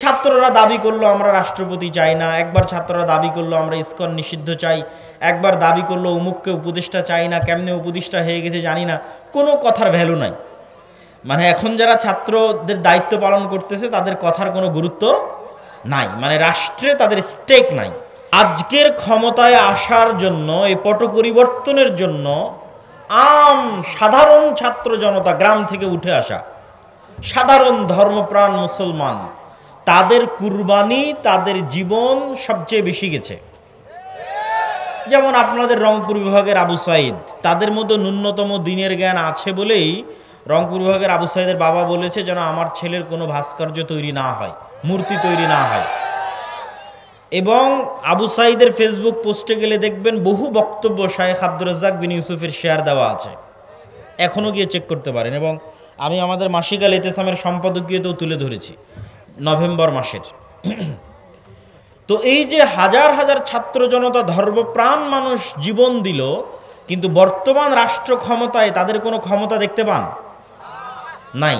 ছাত্ররা দাবি করলো আমরা রাষ্ট্রপতি চাই না, একবার ছাত্ররা দাবি করলো আমরা ইসকন নিষিদ্ধ চাই, একবার দাবি করলো অমুককে উপদেষ্টা চাই না, কেমনে উপদেষ্টা হয়ে গেছে জানি না, কোনো কথার ভ্যালু নাই। মানে এখন যারা ছাত্রদের দায়িত্ব পালন করতেছে তাদের কথার কোনো গুরুত্ব নাই, মানে রাষ্ট্রে তাদের স্টেক নাই। আজকের ক্ষমতায় আসার জন্য, এই পট পরিবর্তনের জন্য সাধারণ ছাত্র জনতা, গ্রাম থেকে উঠে আসা সাধারণ ধর্মপ্রাণ মুসলমান, তাদের কুরবানি, তাদের জীবন সবচেয়ে বেশি গেছে। যেমন আপনাদের রংপুর বিভাগের আবু সাইদ, তাদের মধ্যে ন্যূনতম দিনের জ্ঞান আছে বলেই রংপুর বিভাগের আবু সাইদের বাবা বলেছে যেন আমার ছেলের কোনো ভাস্কর্য তৈরি না হয়, মূর্তি তৈরি না হয়। এবং আবু সাইদের ফেসবুক পোস্টে গেলে দেখবেন বহু বক্তব্য শায়েখ আব্দুর রাজ্জাক বিন ইউসুফের শেয়ার দেওয়া আছে, এখনও গিয়ে চেক করতে পারেন। এবং আমি আমাদের মাসিক আল ইতেসামের সম্পাদকীয়তেও তুলে ধরেছি নভেম্বর মাসের। তো এই যে হাজার হাজার ছাত্র জনতা, ধর্মপ্রাণ মানুষ জীবন দিল, কিন্তু বর্তমান রাষ্ট্র ক্ষমতায় তাদের কোনো ক্ষমতা দেখতে পান নাই।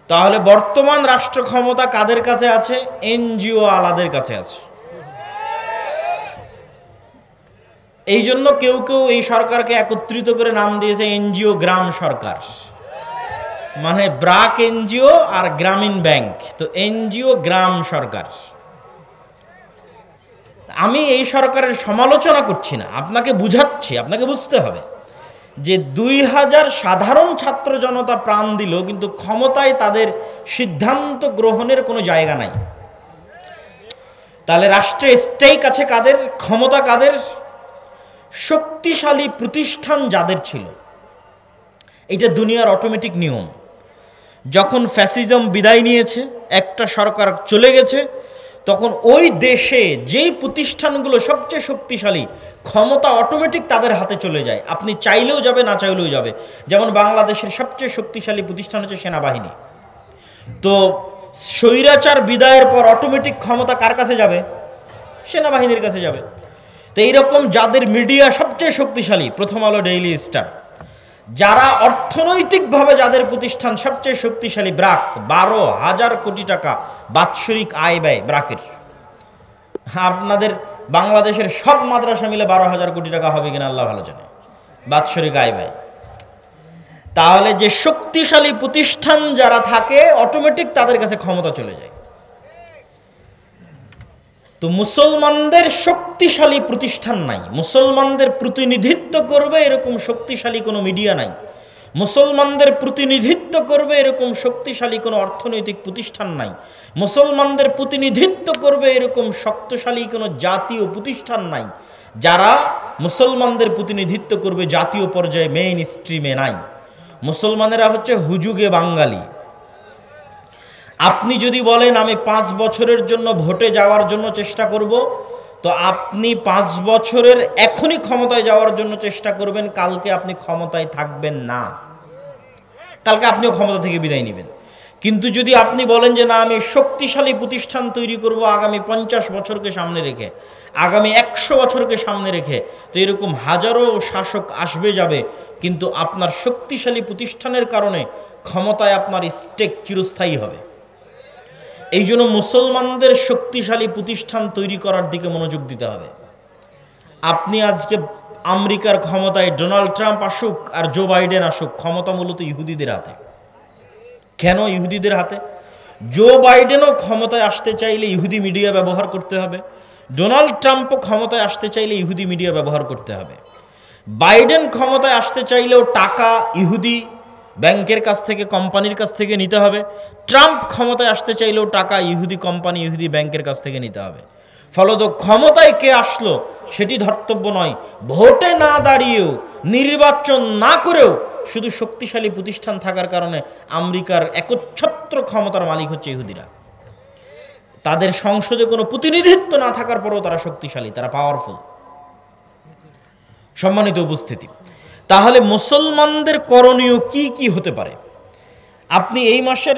তাহলে বর্তমান রাষ্ট্র ক্ষমতা কাদের কাছে আছে? এনজিও আলাদের কাছে আছে। এই জন্য কেউ কেউ এই সরকারকে একত্রিত করে নাম দিয়েছে এনজিও গ্রাম সরকার, মানে ব্রাক এনজিও আর গ্রামীণ ব্যাংক, তো এনজিও গ্রাম সরকার। আমি এই সরকারের সমালোচনা করছি না, আপনাকে বুঝাচ্ছি, আপনাকে বুঝতে হবে যে 2000 সাধারণ ছাত্র জনতা প্রাণ দিল, কিন্তু ক্ষমতায় তাদের সিদ্ধান্ত গ্রহণের কোনো জায়গা নাই। তাহলে রাষ্ট্রে স্টেক আছে কাদের? ক্ষমতা কাদের? শক্তিশালী প্রতিষ্ঠান যাদের ছিল। এটা দুনিয়ার অটোমেটিক নিয়ম। যখন ফ্যাসিজম বিদায় নিয়েছে, একটা সরকার চলে গেছে, তখন ওই দেশে যেই প্রতিষ্ঠানগুলো সবচেয়ে শক্তিশালী, ক্ষমতা অটোমেটিক তাদের হাতে চলে যায়। আপনি চাইলেও যাবে, না চাইলেও যাবে। যেমন বাংলাদেশের সবচেয়ে শক্তিশালী প্রতিষ্ঠান হচ্ছে সেনাবাহিনী। তো স্বৈরাচার বিদায়ের পর অটোমেটিক ক্ষমতা কার কাছে যাবে? সেনাবাহিনীর কাছে যাবে। তো এইরকম যাদের মিডিয়া সবচেয়ে শক্তিশালী, প্রথম আলো, ডেইলি স্টার, যারা অর্থনৈতিকভাবে যাদের প্রতিষ্ঠান সবচেয়ে শক্তিশালী, ব্রাক, 12,000 কোটি টাকা বাৎসরিক আয় ব্যয় ব্রাকের। আপনাদের বাংলাদেশের সব মাদ্রাসা মিলে 12,000 কোটি টাকা হবে কিনা আল্লাহ ভালো জানে, বাৎসরিক আয় ব্যয়। তাহলে যে শক্তিশালী প্রতিষ্ঠান যারা থাকে, অটোমেটিক তাদের কাছে ক্ষমতা চলে যায়। তো মুসলমানদের শক্তিশালী প্রতিষ্ঠান নাই, মুসলমানদের প্রতিনিধিত্ব করবে এরকম শক্তিশালী কোনো মিডিয়া নাই, মুসলমানদের প্রতিনিধিত্ব করবে এরকম শক্তিশালী কোনো অর্থনৈতিক প্রতিষ্ঠান নাই, মুসলমানদের প্রতিনিধিত্ব করবে এরকম শক্তিশালী কোনো জাতীয় প্রতিষ্ঠান নাই, যারা মুসলমানদের প্রতিনিধিত্ব করবে জাতীয় পর্যায়ে, মেইন স্ট্রিমে নাই। মুসলমানেরা হচ্ছে হুজুগে বাঙালি। আপনি যদি বলেন আমি 5 বছরের জন্য ভোটে যাওয়ার জন্য চেষ্টা করব, তো আপনি 5 বছরের এখনই ক্ষমতায় যাওয়ার জন্য চেষ্টা করবেন, কালকে আপনি ক্ষমতায় থাকবেন না, কালকে আপনিও ক্ষমতা থেকে বিদায় নেবেন। কিন্তু যদি আপনি বলেন যে না, আমি শক্তিশালী প্রতিষ্ঠান তৈরি করব আগামী 50 বছরকে সামনে রেখে, আগামী 100 বছরকে সামনে রেখে, তো এরকম হাজারো শাসক আসবে যাবে, কিন্তু আপনার শক্তিশালী প্রতিষ্ঠানের কারণে ক্ষমতায় আপনার স্টেক চিরস্থায়ী হবে। এই জন্য মুসলমানদের শক্তিশালী প্রতিষ্ঠান তৈরি করার দিকে মনোযোগ দিতে হবে। আপনি আজকে আমেরিকার ক্ষমতায় ডোনাল্ড ট্রাম্প আসুক আর জো বাইডেন আসুক, ক্ষমতা মূলত ইহুদিদের হাতে। কেন ইহুদিদের হাতে? জো বাইডেনও ক্ষমতায় আসতে চাইলে ইহুদি মিডিয়া ব্যবহার করতে হবে, ডোনাল্ড ট্রাম্পও ক্ষমতায় আসতে চাইলে ইহুদি মিডিয়া ব্যবহার করতে হবে। বাইডেন ক্ষমতায় আসতে চাইলেও টাকা ইহুদি ব্যাংকের কাছ থেকে, কোম্পানির কাছ থেকে নিতে হবে। ট্রাম্প ক্ষমতায় আসতে চাইলেও টাকা ইহুদি কোম্পানি, ইহুদি ব্যাংকের কাছ থেকে নিতে হবে। ফলত ক্ষমতায় কে আসলো সেটি ধর্তব্য নয়। ভোটে না দাঁড়িয়েও, নির্বাচন না করেও শুধু শক্তিশালী প্রতিষ্ঠান থাকার কারণে আমেরিকার একচ্ছত্র ক্ষমতার মালিক হচ্ছে ইহুদিরা। তাদের সংসদে কোনো প্রতিনিধিত্ব না থাকার পরেও তারা শক্তিশালী, তারা পাওয়ারফুল। সম্মানিত উপস্থিতি, তাহলে মুসলমানদের করণীয় কি কি হতে পারে? আপনি এই মাসের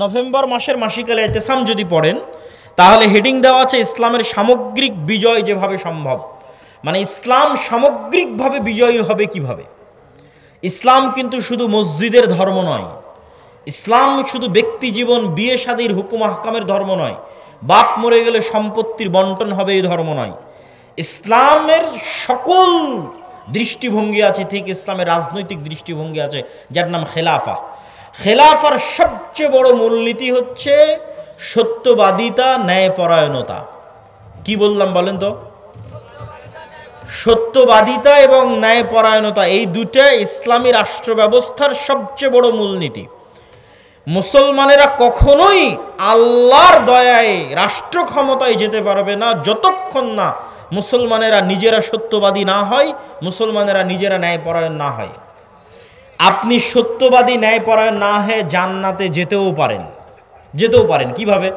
নভেম্বর মাসের মাসিক আল ইতেসাম যদি পড়েন, তাহলে হেডিং দেওয়া আছে ইসলামের সামগ্রিক বিজয় যেভাবে সম্ভব। মানে ইসলাম সামগ্রিকভাবে বিজয়ী হবে কিভাবে। ইসলাম কিন্তু শুধু মসজিদের ধর্ম নয়, ইসলাম শুধু ব্যক্তি জীবন, বিয়ে শাদীর হুকুম আহকামের ধর্ম নয়, বাপ মরে গেলে সম্পত্তির বন্টন হবে এই ধর্ম নয়। ইসলামের সকল দৃষ্টিভঙ্গি আছে, ঠিক ইসলামের রাজনৈতিক দৃষ্টিভঙ্গি আছে, যার নাম খেলাফা। খেলাফার সবচেয়ে বড় মূলনীতি হচ্ছে সত্যবাদিতা, ন্যায়পরায়ণতা। কি বললাম বলেন তো? সত্যবাদিতা এবং ন্যায়পরায়ণতা, এই দুটা ইসলামী রাষ্ট্র ব্যবস্থার সবচেয়ে বড় মূলনীতি। মুসলমানেরা কখনোই আল্লাহর দয়ায় রাষ্ট্র ক্ষমতায় যেতে পারবে না যতক্ষণ না মুসলমানেরা নিজেরা সত্যবাদী না হয়, মুসলমানেরা নিজেরা ন্যায়পরায়ণ না হয়। আপনি সত্যবাদী ন্যায়পরায়ণ না হয়ে জান্নাতে যেতেও পারেন। কিভাবে?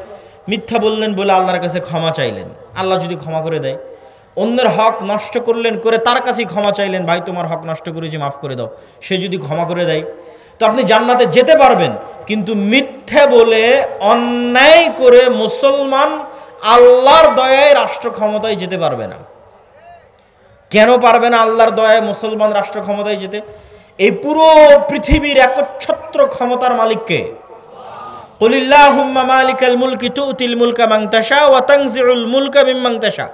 মিথ্যা বললেন বলে আল্লাহর কাছে ক্ষমা চাইলেন, আল্লাহ যদি ক্ষমা করে দেয়। অন্যের হক নষ্ট করলেন, করে তার কাছেই ক্ষমা চাইলেন, ভাই তোমার হক নষ্ট করেছি মাফ করে দাও, সে যদি ক্ষমা করে দেয় তো আপনি জান্নাতে যেতে পারবেন। কিন্তু মিথ্যা বলে, অন্যায় করে মুসলমান আল্লাহর দয়ায় রাষ্ট্র ক্ষমতায় যেতে পারবে না। কেন পারবে না আল্লাহর দয়ায় মুসলমান রাষ্ট্র ক্ষমতায় যেতে? এই পুরো পৃথিবীর একচ্ছত্র ক্ষমতার মালিককে। কুলিল্লাহুম্মা মালিকাল মুলকি তুতিল মুলকা মান তাশা ওয়া তানজিউল মুলকা মিম্মান তাশা।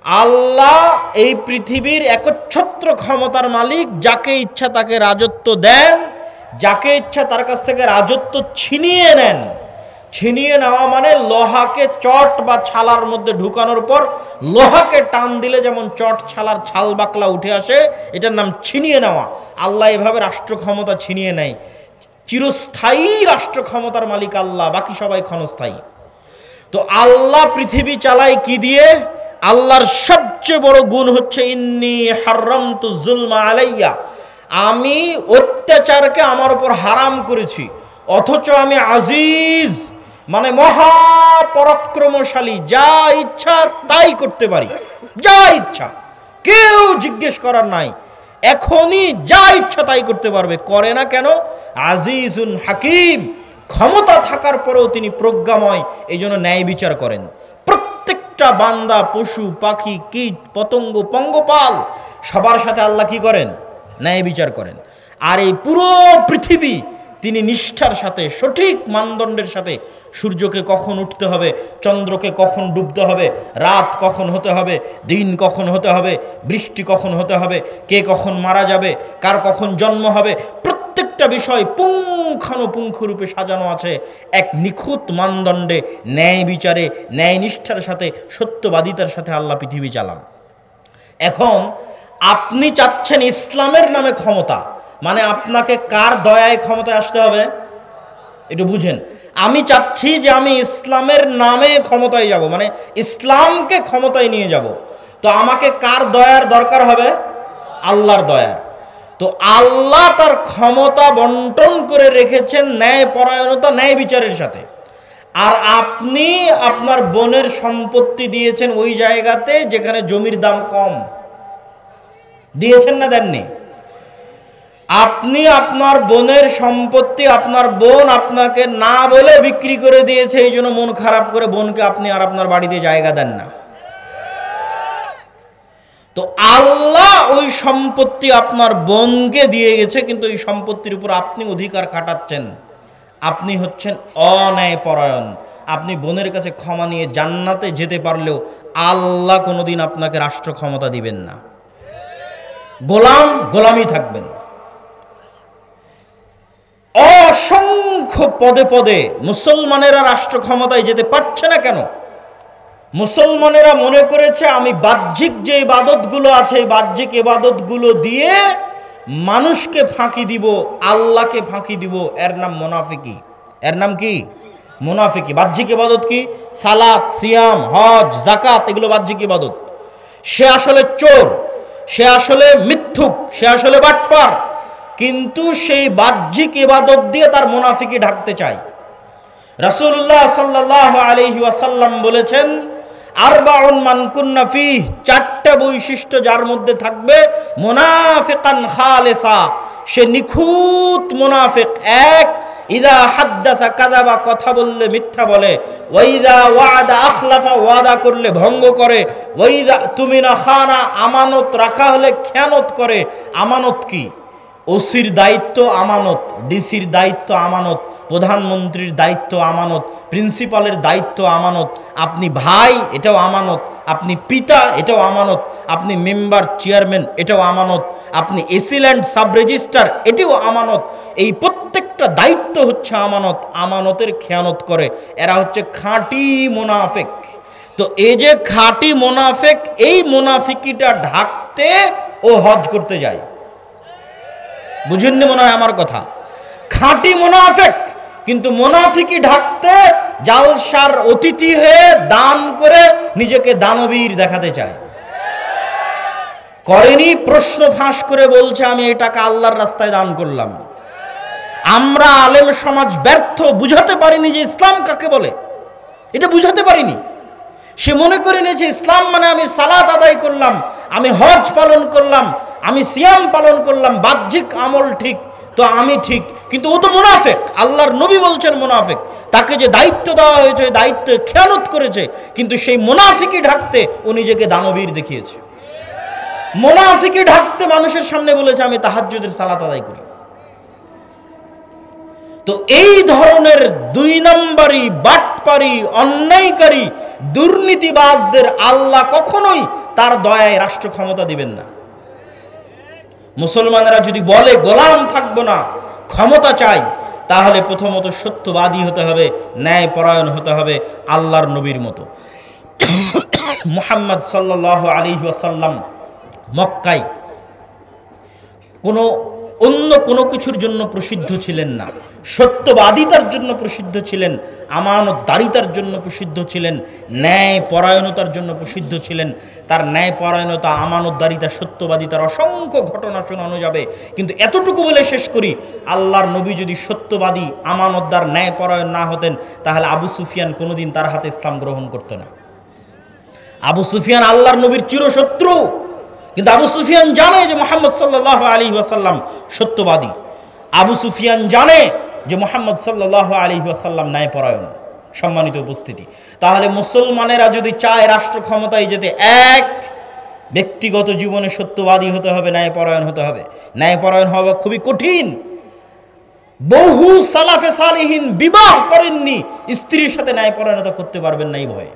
আল্লাহ এই পৃথিবীর একচ্ছত্র ক্ষমতার মালিক, যাকে ইচ্ছা তাকে রাজত্ব দেন, যাকে ইচ্ছা তার কাছ থেকে রাজত্ব ছিনিয়ে নেন। ছিনিয়ে নেওয়া মানে লোহাকে চট বা ছালার মধ্যে ঢুকানোর পর লোহাকে টান দিলে যেমন চট ছালার ছাল বাকলা উঠে আসে, এটার নাম ছিনিয়ে নেওয়া। আল্লাহ এভাবে রাষ্ট্র ক্ষমতা ছিনিয়ে নেয়। চিরস্থায়ী রাষ্ট্র ক্ষমতার মালিক আল্লাহ, বাকি সবাই ক্ষণস্থায়ী। তো আল্লাহ পৃথিবী চালায় কি দিয়ে? আল্লাহর সবচেয়ে বড় গুণ হচ্ছে ইন্নী হারামতু যুলমা আলাইয়া, আমি অত্যাচারকে আমার উপর হারাম করেছি। অথচ আমি আজিজ, মানে মহাপরাক্রমশালী, যা ইচ্ছা তাই করতে পারি, যা ইচ্ছা, কেউ জিজ্ঞেস করার নাই, এখনই যা ইচ্ছা তাই করতে পারবে। করে না কেন? আজিজুন হাকিম, ক্ষমতা থাকার পরেও তিনি প্রজ্ঞাময়, এই জন্য ন্যায় বিচার করেন। প্রত্যেকটা বান্দা, পশু পাখি, কীট পতঙ্গ, পঙ্গপাল, সবার সাথে আল্লাহ কি করেন? ন্যায় বিচার করেন। আর এই পুরো পৃথিবী তিনি নিষ্ঠার সাথে, সঠিক মানদণ্ডের সাথে, সূর্যকে কখন উঠতে হবে, চন্দ্রকে কখন ডুবতে হবে, রাত কখন হতে হবে, দিন কখন হতে হবে, বৃষ্টি কখন হতে হবে, কে কখন মারা যাবে, কার কখন জন্ম হবে, প্রত্যেকটা বিষয় পুঙ্খানুপুঙ্খরূপে সাজানো আছে এক নিখুঁত মানদণ্ডে, ন্যায় বিচারে, ন্যায় নিষ্ঠার সাথে, সত্যবাদিতার সাথে আল্লাহ পৃথিবী চালান। এখন আপনি চাচ্ছেন ইসলামের নামে ক্ষমতা, মানে আপনাকে কার দয়ায় ক্ষমতায় আসতে হবে একটু বুঝেন। আমি চাচ্ছি যে আমি ইসলামের নামে ক্ষমতায় যাব, মানে ইসলামকে ক্ষমতায় নিয়ে যাব। তো আমাকে কার দয়ার দরকার হবে? আল্লাহর দয়ার। তো আল্লাহ তার ক্ষমতা বন্টন করে রেখেছেন ন্যায় পরায়ণতা, ন্যায় বিচারের সাথে। আর আপনি আপনার বোনের সম্পত্তি দিয়েছেন ওই জায়গাতে যেখানে জমির দাম কম। দিয়েছেন না দেননি? আপনি আপনার বোনের সম্পত্তি, আপনার বোন আপনাকে না বলে বিক্রি করে দিয়েছে, এই জন্য মন খারাপ করে বোনকে আপনি আর আপনার বাড়িতে জায়গা দেন না। তো আল্লাহ ওই সম্পত্তি আপনার বোনকে দিয়ে গেছে, কিন্তু এই সম্পত্তির উপর আপনি অধিকার খাটাচ্ছেন। আপনি হচ্ছেন অন্যায়পরায়ণ। আপনি বোনের কাছে ক্ষমা নিয়ে জান্নাতে যেতে পারলেও আল্লাহ কোনোদিন আপনাকে রাষ্ট্র ক্ষমতা দিবেন না। গোলামি থাকবেন। অসংখ্য পদে পদে মুসলমানেরা রাষ্ট্র ক্ষমতায় যেতে পারছে না কেন? মুসলমানেরা মনে করেছে আমি বাহ্যিক যে ইবাদতগুলো আছে, এই বাহ্যিক ইবাদতগুলো দিয়ে মানুষকে ফাঁকি দিব, আল্লাহকে ফাঁকি দিব। এর নাম মুনাফিকি। এর নাম কি? মুনাফিকি। বাহ্যিক ইবাদত কি? সালাত, সিয়াম, হজ, যাকাত, এগুলো বাহ্যিক ইবাদত। সে আসলে চোর, সে আসলে মিথ্যুক, সে আসলে বাটপার, কিন্তু সেই বাহ্যিক ইবাদত দিয়ে তার মুনাফিকি ঢাকতে চায়। রাসূলুল্লাহ সাল্লাল্লাহু আলাইহি ওয়াসাল্লাম বলেছেন, আরবাউন মান কুন্না ফিহ, চারটা বৈশিষ্ট্য যার মধ্যে থাকবে, মুনাফিকান খালিসা, সে নিখুঁত মুনাফিক। এক, ইযা হাদ্দাসা কাযাবা, কথা বললে মিথ্যা বলে। ওয়া ইযা ওয়া'আদা আখলাফা, ওয়াদা করলে ভঙ্গ করে। ওয়া ইযা তুমিনা খানা, আমানত রাখা হলে খেয়ানত করে। আমানত কি? ওসির দায়িত্ব আমানত, ডিসির দায়িত্ব আমানত, প্রধানমন্ত্রীর দায়িত্ব আমানত, প্রিন্সিপালের দায়িত্ব আমানত, আপনি ভাই এটাও আমানত, আপনি পিতা এটাও আমানত, আপনি মেম্বার চেয়ারম্যান এটাও আমানত, আপনি এসিল্যান্ড সাব রেজিস্ট্রার এটাও আমানত। এই প্রত্যেকটা দায়িত্ব হচ্ছে আমানত। আমানতের খেয়ানত করে এরা হচ্ছে খাঁটি মুনাফিক। তো এই যে খাঁটি মুনাফিক, এই মুনাফিকিটা ঢাকতে ও হজ করতে যায়। বুঝেননি মনে হয় আমার কথা? খাঁটি মুনাফিক, কিন্তু মুনাফিকি ঢাকতে জালসার অতিথি হয়ে দান করে নিজেকে দানবীর দেখাতে চায়। করেনি, প্রশ্ন ফাঁস করে বলছে আমি এই টাকা আল্লাহর রাস্তায় দান করলাম। আমরা আলেম সমাজ ব্যর্থ, বুঝাতে পারিনি যে ইসলাম কাকে বলে, এটা বুঝাতে পারিনি। সে মনে করে নিয়েছে ইসলাম মানে আমি সালাত আদায় করলাম, আমি হজ পালন করলাম, আমি সিয়াম পালন করলাম, বাহ্যিক আমল ঠিক তো আমি ঠিক, কিন্তু ও তো মুনাফিক। আল্লাহর নবী বলছেন মুনাফিক। তাকে যে দায়িত্ব দেওয়া হয়েছে ওই দায়িত্বে খেয়ানত করেছে, কিন্তু সেই মুনাফিকি ঢাকতে ও নিজেকে দানবীর দেখিয়েছে। মুনাফিকি ঢাকতে মানুষের সামনে বলেছে আমি তাহাজ্জুদের সালাত আদায় করি। তো এই ধরনের 2 নম্বরই বাটপারি, অন্যায়কারী, দুর্নীতিবাজদের আল্লাহ কখনোই তার দয়ায় রাষ্ট্র ক্ষমতা দিবেন না। মুসলমানেরা যদি বলে গোলাম থাকবো না, ক্ষমতা চাই, তাহলে প্রথমত সত্যবাদী হতে হবে, ন্যায় পরায়ণ হতে হবে আল্লাহর নবীর মতো। মুহাম্মদ সাল্লাল্লাহু আলাইহি ওয়াসাল্লাম মক্কায় অন্য কোনো কিছুর জন্য প্রসিদ্ধ ছিলেন না, সত্যবাদিতার জন্য প্রসিদ্ধ ছিলেন, আমানতদারিতার জন্য প্রসিদ্ধ ছিলেন, ন্যায় পরায়ণতার জন্য প্রসিদ্ধ ছিলেন। তার ন্যায় পরায়ণতা, আমানতদারিতা, সত্যবাদিতার অসংখ্য ঘটনা শোনানো যাবে, কিন্তু এতটুকু বলে শেষ করি, আল্লাহর নবী যদি সত্যবাদী, আমানতদার, ন্যায় পরায়ণ না হতেন, তাহলে আবু সুফিয়ান কোনোদিন তার হাতে ইসলাম গ্রহণ করতো না। আবু সুফিয়ান আল্লাহর নবীর চিরশত্রু, কিন্তু আবু সুফিয়ান জানে যে মুহাম্মদ সাল্লাল্লাহু আলাইহি ওয়াসাল্লাম সত্যবাদী। আবু সুফিয়ান জানে যে মুহাম্মদ সাল্লাল্লাহু আলাইহি ওয়াসাল্লাম ন্যায়পরায়ণ। সম্মানিত উপস্থিতি, তাহলে মুসলমানেরা যদি চায় রাষ্ট্র ক্ষমতায় যেতে, এক, ব্যক্তিগত জীবনে সত্যবাদী হতে হবে, ন্যায়পরায়ণ হতে হবে। ন্যায়পরায়ণ হওয়া খুবই কঠিন। বহু সালাফে সালিহিন বিবাহ করেননি, স্ত্রীর সাথে ন্যায়পরায়ণতা করতে পারবেন না এই ভয়ে।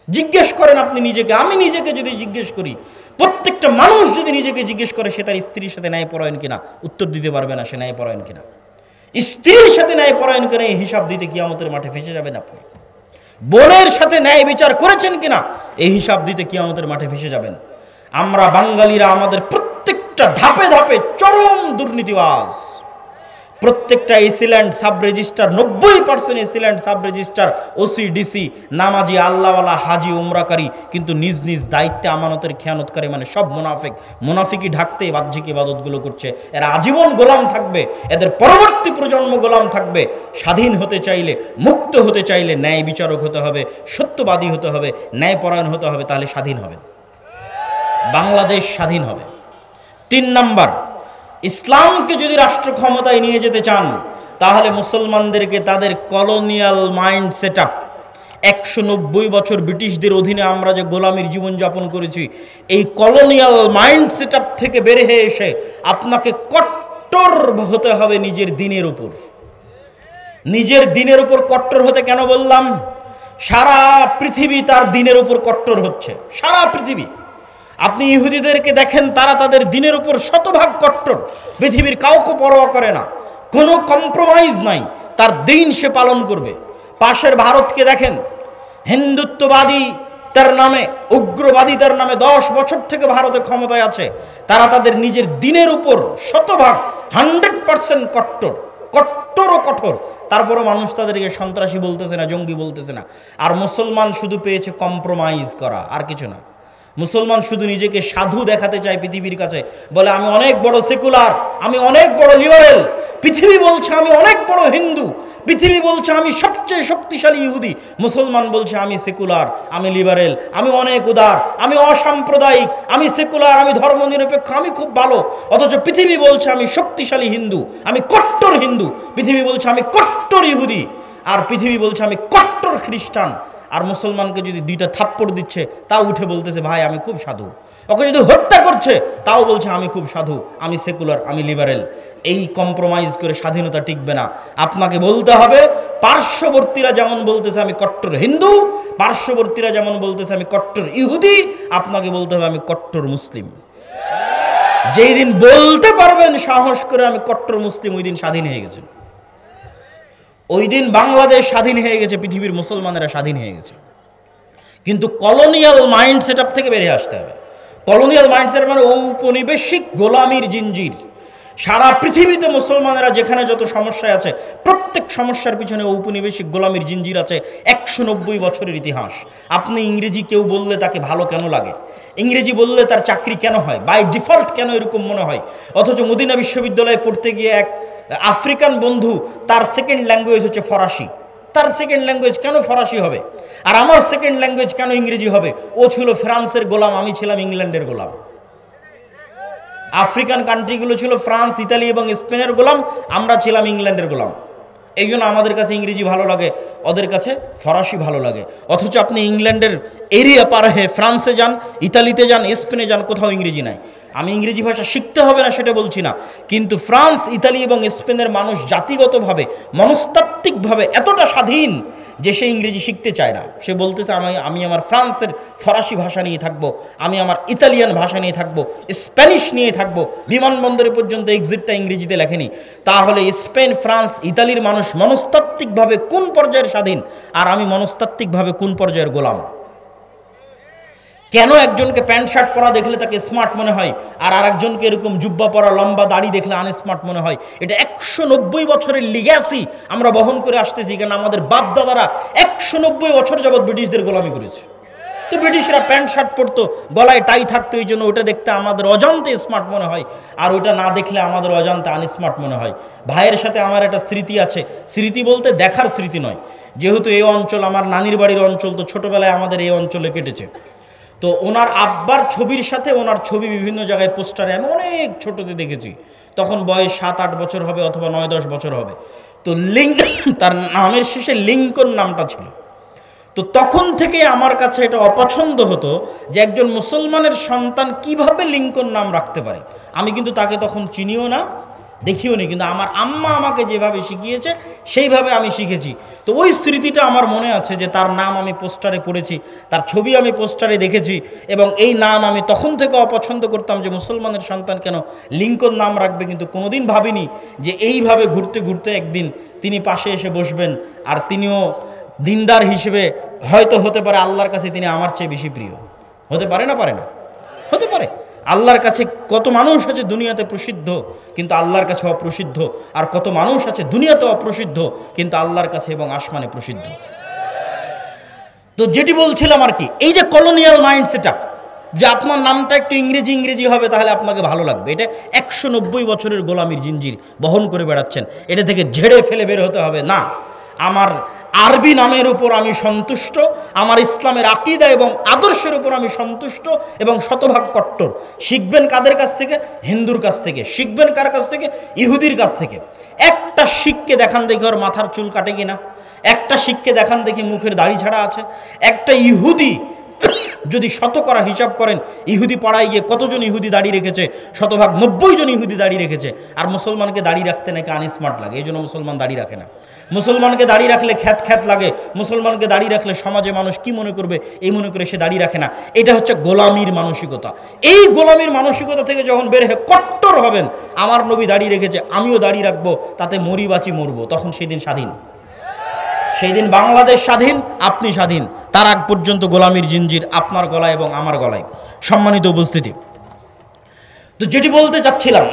জিজ্ঞেস করেন আপনি নিজেকে, আমি নিজেকে যদি জিজ্ঞেস করি, প্রত্যেকটা মানুষ যদি নিজেকে জিজ্ঞেস করে সে তার স্ত্রীর সাথে ন্যায়পরায়ণ কিনা, উত্তর দিতে পারবে না সে ন্যায়পরায়ণ কিনা। স্ত্রীর সাথে ন্যায়পরায়ণ কিনা এই হিসাব দিতে কিয়ামতের মাঠে ফেসে যাবেন আপনি। বোনের সাথে ন্যায় বিচার করেছেন কিনা এই হিসাব দিতে কিয়ামতের মাঠে ফেসে যাবেন। আমরা বাঙালিরা আমাদের প্রত্যেকটা ধাপে ধাপে চরম দুর্নীতিবাজ। প্রত্যেকটা AC land sub registrar, 90% AC land sub registrar, OC, DC, নামাজি, আল্লাহওয়ালা, হাজি, উমরাকারী, কিন্তু নিজ নিজ দায়িত্বে আমানতের খেয়ানতকারী, মানে সব মুনাফিক। মুনাফিকি ঢাকতে বাহ্যিক ইবাদতগুলো করছে। এরা আজীবন গোলাম থাকবে, এদের পরবর্তী প্রজন্ম গোলাম থাকবে। স্বাধীন হতে চাইলে, মুক্ত হতে চাইলে ন্যায় বিচারক হতে হবে, সত্যবাদী হতে হবে, ন্যায়পরায়ণ হতে হবে, তাহলে স্বাধীন হবে, বাংলাদেশ স্বাধীন হবে। 3 নাম্বার, ইসলামকে যদি রাষ্ট্র ক্ষমতায় নিয়ে যেতে চান, তাহলে মুসলমানদেরকে তাদের কলোনিয়াল মাইন্ড সেট আপ, 190 বছর ব্রিটিশদের অধীনে আমরা যে গোলামির জীবনযাপন করেছি, এই কলোনিয়াল মাইন্ড সেট আপ থেকে বের হয়ে এসে আপনাকে কট্টর হতে হবে নিজের দিনের উপর। নিজের দিনের উপর কট্টর হতে কেন বললাম? সারা পৃথিবী তার দিনের উপর কট্টর হচ্ছে, সারা পৃথিবী। আপনি ইহুদিদেরকে দেখেন, তারা তাদের দিনের উপর শতভাগ কট্টর, পৃথিবীর কাউকে পরোয়া করে না, কোনো কম্প্রোমাইজ নাই, তার দিন সে পালন করবে। পাশের ভারতকে দেখেন, হিন্দুত্ববাদী তার নামে, উগ্রবাদী তার নামে 10 বছর থেকে ভারতে ক্ষমতায় আছে। তারা তাদের নিজের দিনের উপর শতভাগ 100% কট্টর, কট্টর ও কঠোর। তারপরও মানুষ তাদেরকে সন্ত্রাসী বলতেছে না, জঙ্গি বলতেছে না। আর মুসলমান শুধু পেয়েছে কম্প্রোমাইজ করা, আর কিছু না। মুসলমান শুধু নিজেকে সাধু দেখাতে চায় পৃথিবীর কাছে, বলে আমি অনেক বড় সেকুলার, আমি অনেক বড় লিবারেল। পৃথিবী বলছে আমি অনেক বড় হিন্দু, পৃথিবী বলছে আমি সবচেয়ে শক্তিশালী ইহুদি। মুসলমান বলছে আমি সেকুলার, আমি লিবারেল, আমি অনেক উদার, আমি অসাম্প্রদায়িক, আমি সেকুলার, আমি ধর্মনিরপেক্ষ, আমি খুব ভালো। অথচ পৃথিবী বলছে আমি শক্তিশালী হিন্দু, আমি কট্টর হিন্দু। পৃথিবী বলছে আমি কট্টর ইহুদি, আর পৃথিবী বলছে আমি কট্টর খ্রিস্টান। আর মুসলমানকে যদি 2টা থাপ্পড় দিচ্ছে তাও উঠে বলতেছে ভাই আমি খুব সাধু। ওকে যদি হত্যা করছে তাও বলছে আমি খুব সাধু, আমি সেকুলার, আমি লিবারেল। এই কম্প্রোমাইজ করে স্বাধীনতা টিকবে না। আপনাকে বলতে হবে, পার্শ্ববর্তীরা যেমন বলতেছে আমি কট্টর হিন্দু, পার্শ্ববর্তীরা যেমন বলতেছে আমি কট্টর ইহুদি, আপনাকে বলতে হবে আমি কট্টর মুসলিম। যেই দিন বলতে পারবেন সাহস করে আমি কট্টর মুসলিম, ওই দিন স্বাধীন হয়ে গেছে। ওই দিন বাংলাদেশ স্বাধীন হয়ে গেছে, পৃথিবীর মুসলমানেরা স্বাধীন হয়ে গেছে। কিন্তু কলোনিয়াল মাইন্ড সেটআপ থেকে বেরিয়ে আসতে হবে। কলোনিয়াল মাইন্ড সেটআপ মানে ঔপনিবেশিক গোলামির জিঞ্জির। সারা পৃথিবীতে মুসলমানেরা যেখানে যত সমস্যায় আছে, প্রত্যেক সমস্যার পিছনে ঔপনিবেশিক গোলামির জিঞ্জির আছে। 190 বছরের ইতিহাস। আপনি ইংরেজি কেউ বললে তাকে ভালো কেন লাগে? ইংরেজি বললে তার চাকরি কেন হয়? বাই ডিফল্ট কেন এরকম মনে হয়? অথচ মদিনা বিশ্ববিদ্যালয়ে পড়তে গিয়ে এক আফ্রিকান বন্ধু, তার সেকেন্ড ল্যাঙ্গুয়েজ হচ্ছে ফরাসি। তার সেকেন্ড ল্যাঙ্গুয়েজ কেন ফরাসি হবে? আর আমার সেকেন্ড ল্যাঙ্গুয়েজ কেন ইংরেজি হবে? ও ছিল ফ্রান্সের গোলাম, আমি ছিলাম ইংল্যান্ডের গোলাম। আফ্রিকান কান্ট্রিগুলো ছিল ফ্রান্স, ইতালি এবং স্পেনের গোলাম, আমরা ছিলাম ইংল্যান্ডের গোলাম। এই জন্য আমাদের কাছে ইংরেজি ভালো লাগে, ওদের কাছে ফরাসি ভালো লাগে। অথচ আপনি ইংল্যান্ডের এরিয়া পার হয়ে ফ্রান্সে যান, ইতালিতে যান, স্পেনে যান, কোথাও ইংরেজি নাই। আমি ইংরেজি ভাষা শিখতে হবে না সেটা বলছি না, কিন্তু ফ্রান্স, ইতালি এবং স্পেনের মানুষ জাতিগতভাবে, মনস্তাত্ত্বিকভাবে এতটা স্বাধীন যে সে ইংরেজি শিখতে চায় না। সে বলতেছে আমি আমার ফ্রান্সের ফরাসি ভাষা নিয়ে থাকবো, আমি আমার ইতালিয়ান ভাষা নিয়ে থাকবো, স্প্যানিশ নিয়ে থাকবো। বিমানবন্দরে পর্যন্ত এক্সিটটা ইংরেজিতে লেখেনি। তাহলে স্পেন, ফ্রান্স, ইতালির মানুষ মনস্তাত্ত্বিকভাবে কোন পর্যায়ের স্বাধীন, আর আমি মনস্তাত্ত্বিকভাবে কোন পর্যায়ের গোলাম? কেন একজনকে প্যান্ট শার্ট পরা দেখলে তাকে স্মার্ট মনে হয়, আর আরেকজনকে এরকম জুব্বা পরা, লম্বা দাড়ি দেখলে আনস্মার্ট মনে হয়? এটা 190 বছরের লিগ্যাসি আমরা বহন করে আসতেছি, কারণ আমাদের বাপ দাদারা 190 বছর যাবৎ ব্রিটিশদের গোলামি করেছে। তো ব্রিটিশরা প্যান্ট শার্ট পরতো, গলায় টাই থাকতো, এই জন্য ওটা দেখতে আমাদের অজান্তে স্মার্ট মনে হয়, আর ওটা না দেখলে আমাদের অজান্তে আনস্মার্ট মনে হয়। ভাইয়ের সাথে আমার একটা স্মৃতি আছে, স্মৃতি বলতে দেখার স্মৃতি নয়। যেহেতু এই অঞ্চল আমার নানির বাড়ির অঞ্চল, তো ছোটবেলায় আমাদের এই অঞ্চলে কেটেছে। তো ওনার আব্বার ছবির সাথে ওনার ছবি বিভিন্ন জায়গায় পোস্টারে আমি অনেক ছোটতে দেখেছি। তখন বয়স 7-8 বছর হবে, অথবা 9-10 বছর হবে। তো তার নামের শেষে লিঙ্কন নামটা ছিল। তো তখন থেকে আমার কাছে এটা অপছন্দ হতো যে একজন মুসলমানের সন্তান কিভাবে লিঙ্কন নাম রাখতে পারে। আমি কিন্তু তাকে তখন চিনিও না, দেখিও নি, কিন্তু আমার আম্মা আমাকে যেভাবে শিখিয়েছে সেইভাবে আমি শিখেছি। তো ওই স্মৃতিটা আমার মনে আছে যে তার নাম আমি পোস্টারে পড়েছি, তার ছবি আমি পোস্টারে দেখেছি, এবং এই নাম আমি তখন থেকে অপছন্দ করতাম যে মুসলমানের সন্তান কেন লিঙ্কন নাম রাখবে। কিন্তু কোনোদিন ভাবিনি যে এইভাবে ঘুরতে ঘুরতে একদিন তিনি পাশে এসে বসবেন, আর তিনিও দিনদার হিসেবে হয়তো হতে পারে আল্লাহর কাছে তিনি আমার চেয়ে বেশি প্রিয়। হতে পারে না? পারে না? হতে পারে। আল্লাহর কাছে কত মানুষ আছে দুনিয়াতে প্রসিদ্ধ কিন্তু আল্লাহর কাছে অপ্রসিদ্ধ, আর কত মানুষ আছে দুনিয়াতে অপ্রসিদ্ধ কিন্তু আল্লাহর কাছে এবং আসমানে প্রসিদ্ধ। তো যেটি বলছিলাম আর কি, এই যে কলোনিয়াল মাইন্ড সেটআপ, যে আপনার নামটা একটু ইংরেজি ইংরেজি হবে তাহলে আপনাকে ভালো লাগবে, এটা 190 বছরের গোলামির জিঞ্জির বহন করে বেড়াচ্ছেন। এটা থেকে ঝেড়ে ফেলে বের হতে হবে না। আমার আরবি নামের উপর আমি সন্তুষ্ট, আমার ইসলামের আকীদা এবং আদর্শের উপর আমি সন্তুষ্ট এবং শতভাগ কট্টর। শিখবেন কাদের কাছ থেকে? হিন্দুর কাছ থেকে। শিখবেন কার কাছ থেকে? ইহুদির কাছ থেকে। একটা শিখকে দেখান দেখি ওর মাথার চুল কাটে কিনা, একটা শিখকে দেখান দেখি মুখের দাড়ি ছাড়া আছে। একটা ইহুদি যদি শতকরা হিসাব করেন ইহুদি পাড়ায় গিয়ে কতজন ইহুদি দাড়ি রেখেছে, শতভাগ 90 জন ইহুদি দাড়ি রেখেছে। আর মুসলমানকে দাড়ি রাখতে নাকি আনস্মার্ট লাগে, এই জন্য মুসলমান দাড়ি রাখে না। মুসলমানকে দাড়ি রাখলে খ্যাত খ্যাত লাগে, মুসলমানকে দাড়ি রাখলে সমাজে মানুষ কি মনে করবে এই মনে করে সে দাড়ি রাখে না। এটা হচ্ছে গোলামির মানসিকতা। এই গোলামির মানসিকতা থেকে যখন বের হয়ে কট্টর হবেন, আমার নবী দাড়ি রেখেছে আমিও দাড়ি রাখবো, তাতে মরি বাঁচি মরবো, তখন সেই দিন স্বাধীন। সেই দিন বাংলাদেশ স্বাধীন, আপনি স্বাধীন। তার আগ পর্যন্ত গোলামির জিঞ্জির আপনার গলায় এবং আমার গলায়। সম্মানিত উপস্থিতি, তো যেটি বলতে চাচ্ছিলাম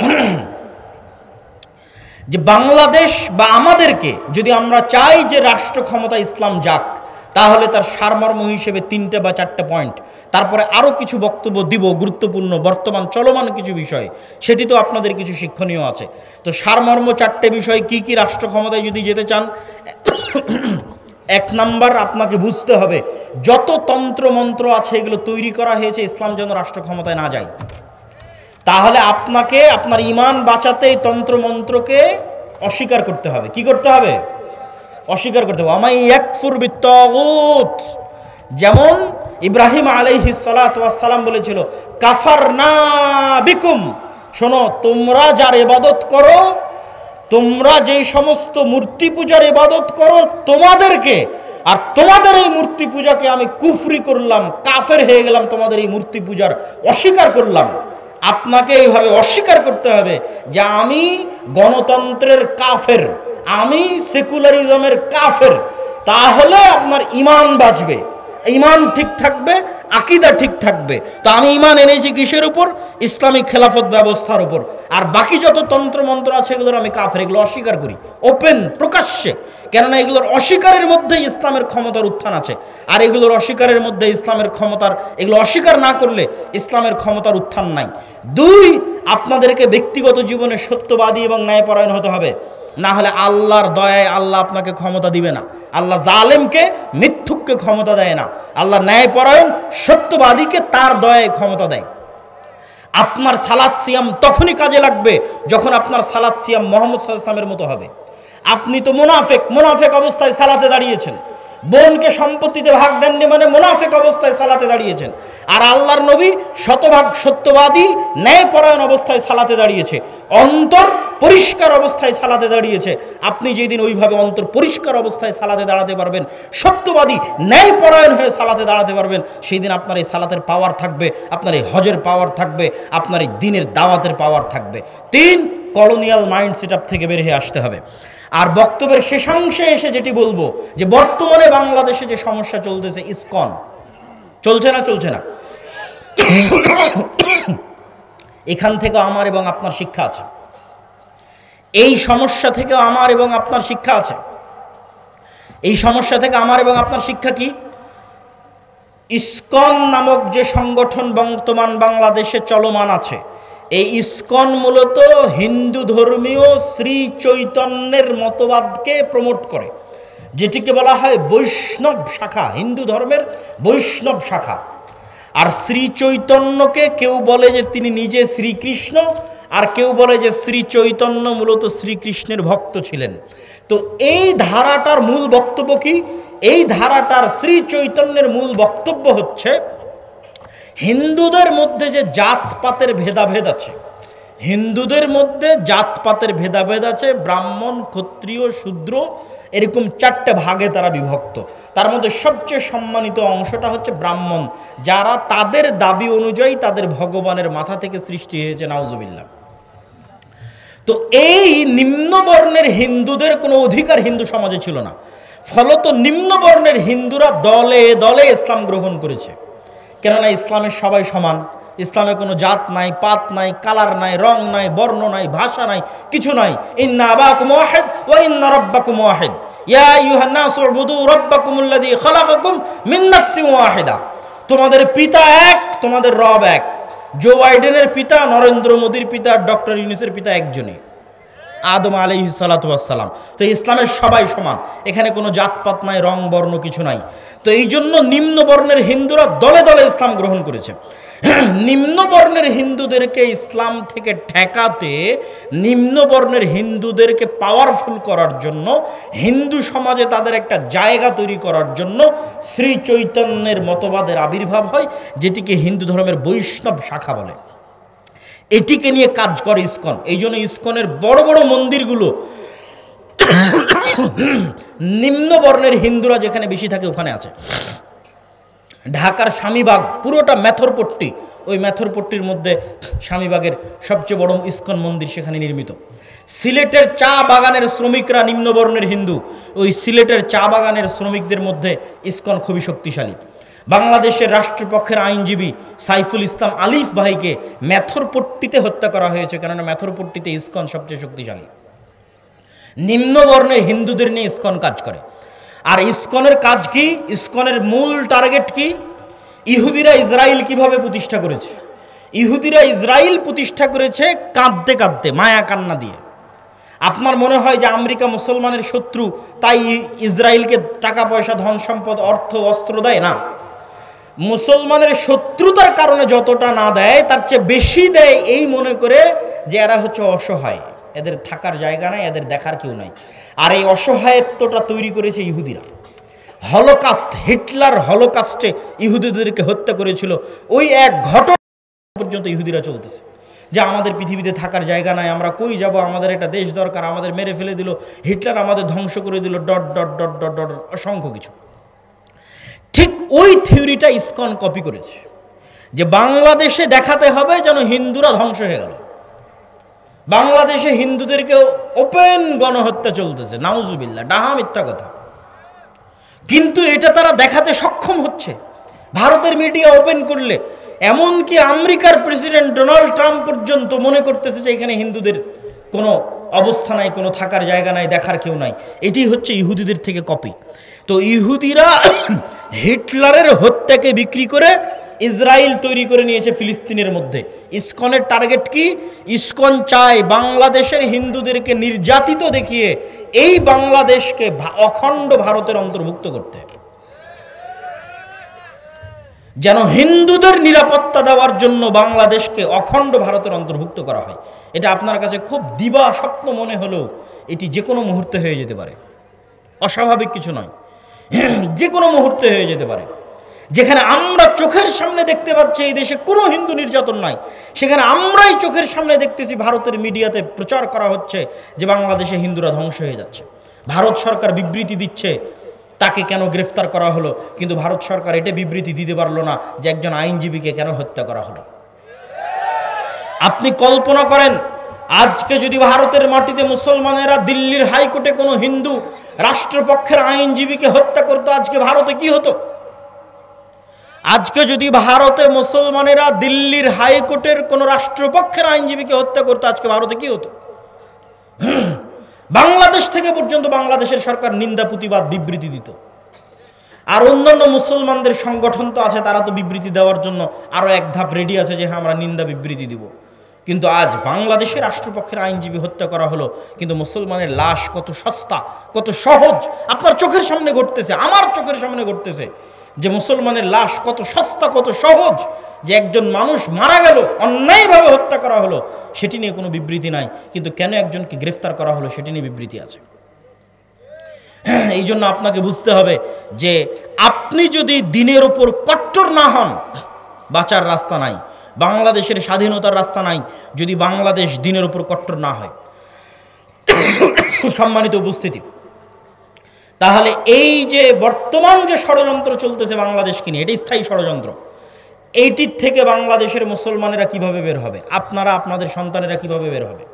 যে বাংলাদেশ বা আমাদেরকে যদি আমরা চাই যে রাষ্ট্র ক্ষমতা ইসলাম যাক, তাহলে তার সারমর্ম হিসেবে 3টে বা 4টে পয়েন্ট, তারপরে আরও কিছু বক্তব্য দিব গুরুত্বপূর্ণ বর্তমান চলমান কিছু বিষয়, সেটি তো আপনাদের কিছু শিক্ষণীয় আছে। তো সারমর্ম 4টে বিষয় কি কি রাষ্ট্র ক্ষমতায় যদি যেতে চান। 1 নাম্বার, আপনাকে বুঝতে হবে যত তন্ত্রমন্ত্র আছে এগুলো তৈরি করা হয়েছে ইসলাম যেন রাষ্ট্র ক্ষমতায় না যায়। তাহলে আপনাকে আপনার ঈমান বাঁচাতে এই তন্ত্রমন্ত্রকে অস্বীকার করতে হবে। কি করতে হবে? অস্বীকার করতে হবে। আমাই ইয়াকফুর বিত্তাগুত, যেমন ইব্রাহিম আলাইহিস সালাতু ওয়াস সালাম বলেছিল কাফারনা বিকুম, শোনো তোমরা যার ইবাদত করো, তোমরা যেই সমস্ত মূর্তি পূজার ইবাদত করো তোমাদেরকে আর তোমাদের এই মূর্তি পূজাকে আমি কুফরি করলাম, কাফের হয়ে গেলাম, তোমাদের এই মূর্তি পূজার অস্বীকার করলাম। আপনাকে এইভাবে অস্বীকার করতে হবে যে আমি গণতন্ত্রের কাফের, আমি সেকুলারিজমের কাফের, তাহলে আপনার ঈমান বাঁচবে, ঈমান ঠিক থাকবে, আকীদা ঠিক থাকবে। তো আমি ঈমান এনেছি কিসের উপর? ইসলামিক খেলাফত ব্যবস্থার উপর। আর বাকি যত তন্ত্রমন্ত্র আছে এগুলোর আমি কাফের, এগুলো অস্বীকার করি ওপেন প্রকাশ্যে, কেননা এগুলোর অস্বীকারের মধ্যে ইসলামের ক্ষমতার উত্থান আছে, আর এগুলোর অস্বীকারের মধ্যে ইসলামের ক্ষমতার, এগুলো অস্বীকার না করলে ইসলামের ক্ষমতার উত্থান নাই। দুই, আপনাদেরকে ব্যক্তিগত জীবনে সত্যবাদী এবং ন্যায়পরায়ণ হতে হবে, না হলে আল্লাহর দয়ায় আল্লাহ আপনাকে ক্ষমতা দিবে না। আল্লাহ জালেমকে, মিথ্যুককে ক্ষমতা দেয় না, আল্লাহ ন্যায়পরায়ণ সত্যবাদীকে তার দয়ায় ক্ষমতা দেয়। আপনার সালাত সিয়াম তখনই কাজে লাগবে যখন আপনার সালাত সিয়াম মুহাম্মদ সাল্লাল্লাহু আলাইহি ওয়াসাল্লামের মতো হবে। আপনি তো মুনাফেক অবস্থায় সালাতে দাঁড়িয়েছেন, বোনকে সম্পত্তিতে ভাগ দেননি মানে মুনাফেক অবস্থায় সালাতে দাঁড়িয়েছেন। আর আল্লাহর নবী শতভাগ সত্যবাদী ন্যায়পরায়ণ অবস্থায় সালাতে দাঁড়িয়েছে, অন্তর পরিষ্কার অবস্থায় সালাতে দাঁড়িয়েছে। আপনি যেদিন ওইভাবে অন্তর পরিষ্কার অবস্থায় সালাতে দাঁড়াতে পারবেন, সত্যবাদী ন্যায়পরায়ণ হয়ে সালাতে দাঁড়াতে পারবেন, সেই দিন আপনার এই সালাতের পাওয়ার থাকবে, আপনার এই হজের পাওয়ার থাকবে, আপনার এই দ্বীনের দাওয়াতের পাওয়ার থাকবে। তিন, কলোনিয়াল মাইন্ড সেটআপ থেকে বের হয়ে আসতে হবে। আর বক্তব্যের শেষাংশে এসে যেটি বলবো যে বর্তমানে বাংলাদেশে যে সমস্যা চলতেছে, ইসকন চলছে না এখান থেকে আমার এবং আপনার শিক্ষা আছে, এই সমস্যা থেকে আমার এবং আপনার শিক্ষা আছে। এই সমস্যা থেকে আমার এবং আপনার শিক্ষা কি? ইসকন নামক যে সংগঠন বর্তমান বাংলাদেশে চলমান আছে, এই ইসকন মূলত হিন্দু ধর্মীয় শ্রী চৈতন্যের মতবাদকে প্রমোট করে, যেটিকে বলা হয় বৈষ্ণব শাখা, হিন্দু ধর্মের বৈষ্ণব শাখা। আর শ্রী চৈতন্যকে কেউ বলে যে তিনি নিজে শ্রীকৃষ্ণ, আর কেউ বলে যে শ্রী চৈতন্য মূলত শ্রীকৃষ্ণের ভক্ত ছিলেন। তো এই ধারাটার মূল বক্তব্য কি? এই ধারাটার শ্রী চৈতন্যের মূল বক্তব্য হচ্ছে হিন্দুদের মধ্যে যে জাতপাতের ভেদাভেদ আছে, হিন্দুদের মধ্যে জাতপাতের ভেদাভেদ আছে, ব্রাহ্মণ, ক্ষত্রিয়, শূদ্র, এরকম চারটে ভাগে তারা বিভক্ত। তার মধ্যে সবচেয়ে সম্মানিত অংশটা হচ্ছে ব্রাহ্মণ, যারা তাদের দাবি অনুযায়ী তাদের ভগবানের মাথা থেকে সৃষ্টি হয়েছে, নাউজুবিল্লাহ। তো এই নিম্নবর্ণের হিন্দুদের কোনো অধিকার হিন্দু সমাজে ছিল না, ফলত নিম্নবর্ণের হিন্দুরা দলে দলে ইসলাম গ্রহণ করেছে। কেননা ইসলামের সবাই সমান, ইসলামে কোনো জাত নাই, পাত নাই, কালার নাই, রং নাই, বর্ণ নাই, ভাষা নাই, কিছু নাই। ইন্না আবাকুম ওয়াহিদ ওয়া ইন্না রাব্বাকুম ওয়াহিদ ইয়া আইয়ুহান নাসু উবুদু রাব্বাকুমুল্লাযী খালাকাকুম মিন নাফসিন ওয়াহিদা। তোমাদের পিতা এক, তোমাদের রব এক। জো বাইডেনের পিতা, নরেন্দ্র মোদীর পিতা, ডক্টর ইউনূসের পিতা একজনই, আদম আলাইহিস সালাতু ওয়াস সালাম। তো ইসলামের সবাই সমান, এখানে কোনো জাতপাত নাই, রং বর্ণ কিছু নাই। তো এই জন্য নিম্নবর্ণের হিন্দুরা দলে দলে ইসলাম গ্রহণ করেছে। নিম্নবর্ণের হিন্দুদেরকে ইসলাম থেকে ঠেকাতে, নিম্নবর্ণের হিন্দুদেরকে পাওয়ারফুল করার জন্য, হিন্দু সমাজে তাদের একটা জায়গা তৈরি করার জন্য শ্রী চৈতন্যের মতবাদের আবির্ভাব হয়, যেটিকে হিন্দু ধর্মের বৈষ্ণব শাখা বলে। এটিকে নিয়ে কাজ করে ইসকন। এই জন্য ইসকনের বড় বড় মন্দিরগুলো নিম্নবর্ণের হিন্দুরা যেখানে বেশি থাকে ওখানে আছে। ঢাকার স্বামীবাগ পুরোটা মেথরপট্টি, ওই মেথরপট্টির মধ্যে স্বামীবাগের সবচেয়ে বড় ইসকন মন্দির সেখানে নির্মিত। সিলেটের চা বাগানের শ্রমিকরা নিম্নবর্ণের হিন্দু, ওই সিলেটের চা বাগানের শ্রমিকদের মধ্যে ইসকন খুবই শক্তিশালী। বাংলাদেশের রাষ্ট্রপক্ষের আইনজীবী সাইফুল ইসলাম আলিফ ভাইকে মেথরপট্টিতে হত্যা করা হয়েছে, কেননা মেথরপট্টিতে ইসকন সবচেয়ে শক্তিশালী। নিম্নবর্ণের হিন্দুদের নিয়ে ইসকন কাজ করে। আর ইসকনের কাজ কি? ইসকনের মূল টার্গেট কি? ইহুদিরা ইসরায়েল কিভাবে প্রতিষ্ঠা করেছে? ইহুদিরা ইসরায়েল প্রতিষ্ঠা করেছে কাঁদতে কাঁদতে, মায়া কান্না দিয়ে। আপনার মনে হয় যে আমেরিকা মুসলমানের শত্রু, তাই ইসরায়েলকে টাকা পয়সা, ধন সম্পদ, অর্থ, অস্ত্র দেয় না। মুসলমানের শত্রুতার কারণে যতটা না দেয় তার চেয়ে বেশি দেয় এই মনে করে যে এরা হচ্ছে অসহায়, এদের থাকার জায়গা নাই, এদের দেখার কেউ নাই। আর এই অসহায়ত্বটা তৈরি করেছে ইহুদিরা। হলোকাস্ট, হিটলার হলোকাস্টে ইহুদিদেরকে হত্যা করেছিল, ওই এক ঘটনা পর্যন্ত ইহুদিরা চলতেছে যে আমাদের পৃথিবীতে থাকার জায়গা নাই, আমরা কই যাব, আমাদের একটা দেশ দরকার, আমাদের মেরে ফেলে দিল, হিটলার আমাদের ধ্বংস করে দিল, dot dot dot dot dot, অসংখ্য কিছু। ঠিক ওই থিওরিটা ইসকন কপি করেছে, যে বাংলাদেশে দেখাতে হবে যেন হিন্দুরা ধ্বংস হয়ে গেল। বাংলাদেশে হিন্দুদেরকে ওপেন গণহত্যা চলতেছে, নাউজুবিল্লাহ, ডাহা মিথ্যা কথা। কিন্তু এটা তারা দেখাতে সক্ষম হচ্ছে ভারতের মিডিয়া ওপেন করলে। এমনকি আমেরিকার প্রেসিডেন্ট ডোনাল্ড ট্রাম্প পর্যন্ত মনে করতেছে যে এখানে হিন্দুদের কোনো অবস্থা নাই, কোনো থাকার জায়গা নাই, দেখার কেউ নাই। এটি হচ্ছে ইহুদিদের থেকে কপি। তো ইহুদিরা হিটলারের হত্যাকে বিক্রি করে ইসরায়েল তৈরি করে নিয়েছে ফিলিস্তিনের মধ্যে। ইসকনের টার্গেট কি? ইসকন চায় বাংলাদেশের হিন্দুদেরকে নির্যাতিত দেখিয়ে এই বাংলাদেশকে অখণ্ড ভারতের অন্তর্ভুক্ত করতে, যেন হিন্দুদের নিরাপত্তা দেওয়ার জন্য বাংলাদেশকে অখণ্ড ভারতের অন্তর্ভুক্ত করা হয়। এটা আপনার কাছে খুব দিবা স্বপ্ন মনে হলেও এটি যে কোনো মুহূর্তে হয়ে যেতে পারে, অস্বাভাবিক কিছু নয়, যে কোনো মুহূর্তে হয়ে যেতে পারে। যেখানে আমরা চোখের সামনে দেখতে পাচ্ছি এই দেশে কোনো হিন্দু নির্যাতন নাই, সেখানে আমরাই চোখের সামনে দেখতেছি ভারতের মিডিয়াতে প্রচার করা হচ্ছে যে বাংলাদেশে হিন্দুরা ধ্বংস হয়ে যাচ্ছে। ভারত সরকার বিবৃতি দিচ্ছে তাকে কেন গ্রেফতার করা হলো, কিন্তু ভারত সরকার এটা বিবৃতি দিতে পারলো না যে একজন আইনজীবীকে কেন হত্যা করা হলো। আপনি কল্পনা করেন, আজকে যদি ভারতের মাটিতে মুসলমানেরা দিল্লির হাইকোর্টে কোনো হিন্দু রাষ্ট্রপক্ষের আইনজীবীকে হত্যা করতো, আজকে ভারতে কি হতো? আজকে যদি ভারতে মুসলমানেরা দিল্লির হাইকোর্টের কোন রাষ্ট্রপক্ষের আইনজীবীকে হত্যা করতো, আজকে ভারতে কি হতো? বাংলাদেশ থেকে পর্যন্ত বাংলাদেশের সরকার নিন্দা প্রতিবাদ বিবৃতি দিত। আর অন্যান্য মুসলমানদের সংগঠন তো আছে, তারা তো বিবৃতি দেওয়ার জন্য আরো এক ধাপ রেডি আছে যে হ্যাঁ আমরা নিন্দা বিবৃতি দিব। কিন্তু আজ বাংলাদেশের রাষ্ট্রপক্ষের আইনজীবী হত্যা করা হলো, কিন্তু মুসলমানের লাশ কত সস্তা, কত সহজ আপনার চোখের সামনে ঘটতেছে, আমার চোখের সামনে ঘটতেছে যে মুসলমানের লাশ কত সস্তা, কত সহজ, যে একজন মানুষ মারা গেল, অন্যায়ভাবে হত্যা করা হলো, সেটি নিয়ে কোনো বিবৃতি নাই। কিন্তু কেন একজনকে গ্রেফতার করা হলো সেটি নিয়ে বিবৃতি আছে। এই জন্য আপনাকে বুঝতে হবে যে আপনি যদি দিনের ওপর কট্টর না হন, বাঁচার রাস্তা নাই, বাংলাদেশের স্বাধীনতার রাস্তা নাই যদি বাংলাদেশ দিনের ওপর কট্টর না হয়। সম্মানিত উপস্থিতি, তাহলে এই যে বর্তমান যে ষড়যন্ত্র চলতেছে বাংলাদেশকে নিয়ে, এটি স্থায়ী ষড়যন্ত্র। এইটির থেকে বাংলাদেশের মুসলমানেরা কিভাবে বের হবে, আপনারা আপনাদের সন্তানেরা কিভাবে বের হবে?